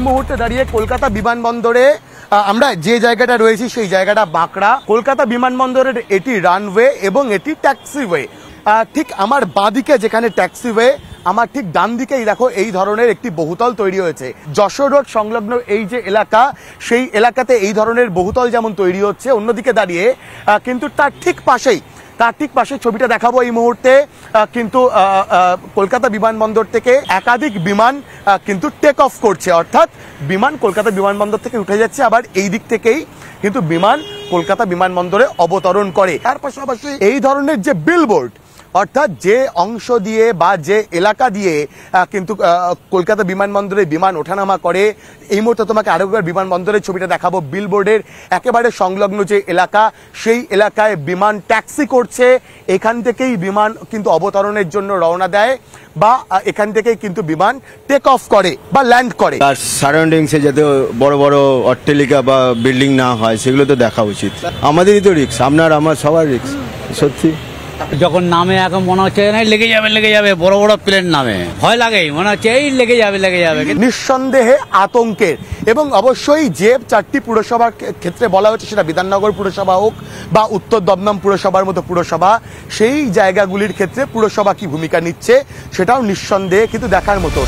এই মুহূর্তে দাঁড়িয়ে কলকাতা বিমানবন্দরে আমরা যে জায়গাটা রয়েছি সেই জায়গাটা বাঁকড়া। কলকাতা বিমানবন্দরের এটি রানওয়ে এবং এটি ট্যাক্সিওয়ে। ঠিক আমার বাঁদিকে যেখানে ট্যাক্সিওয়ে, আমার ঠিক ডান দিকেই দেখো এই ধরনের একটি বহুতল তৈরি হয়েছে। যশোর রোড সংলগ্ন এই যে এলাকা, সেই এলাকাতে এই ধরনের বহুতল যেমন তৈরি হচ্ছে, অন্যদিকে দাঁড়িয়ে কিন্তু তার ঠিক পাশে ছবিটা দেখাবো এই মুহূর্তে, কিন্তু কলকাতা বিমানবন্দর থেকে একাধিক বিমান কিন্তু টেক অফ করছে, অর্থাৎ বিমান কলকাতা বিমানবন্দর থেকে উঠে যাচ্ছে, আবার এই দিক থেকেই কিন্তু বিমান কলকাতা বিমানবন্দরে অবতরণ করে। তার পাশাপাশি এই ধরনের যে বিলবোর্ড, অর্থাৎ যে অংশ দিয়ে বা যে এলাকা দিয়ে কিন্তু কলকাতা বিমানবন্দরে বিমান ওঠানামা করে, এই মুহূর্তে তোমাকে আরেকবার বিমানবন্দরের ছবিটা দেখাবো। বিলবোর্ডের একেবারে সংলগ্ন যে এলাকা, সেই এলাকায় বিমান ট্যাক্সি করছে, এখান থেকেই বিমান কিন্তু অবতরণের জন্য রওনা দেয় বা এখান থেকেই কিন্তু বিমান টেক অফ করে বা ল্যান্ড করে। আর সারাউন্ডিংসে যাতে বড় বড় অট্টালিকা বা বিল্ডিং না হয় সেগুলো তো দেখা উচিত। আমাদেরই তো রিস্ক, আপনার আমার সবার রিস্ক। সত্যি যখন নামে এখন মনে হচ্ছে লেগে যাবে, বড় বড় প্লেন নামে ভয় লাগে, মনে হচ্ছে এই লেগে যাবে। নিঃসন্দেহে আতঙ্কের। এবং অবশ্যই যে 4টি পুরসভার ক্ষেত্রে বলা হচ্ছে, সেটা বিধাননগর পুরসভা হোক বা উত্তর দমদম পুরসভার মতো পুরসভা, সেই জায়গাগুলির ক্ষেত্রে পুরসভা কি ভূমিকা নিচ্ছে সেটাও নিঃসন্দেহে কিন্তু দেখার মতো।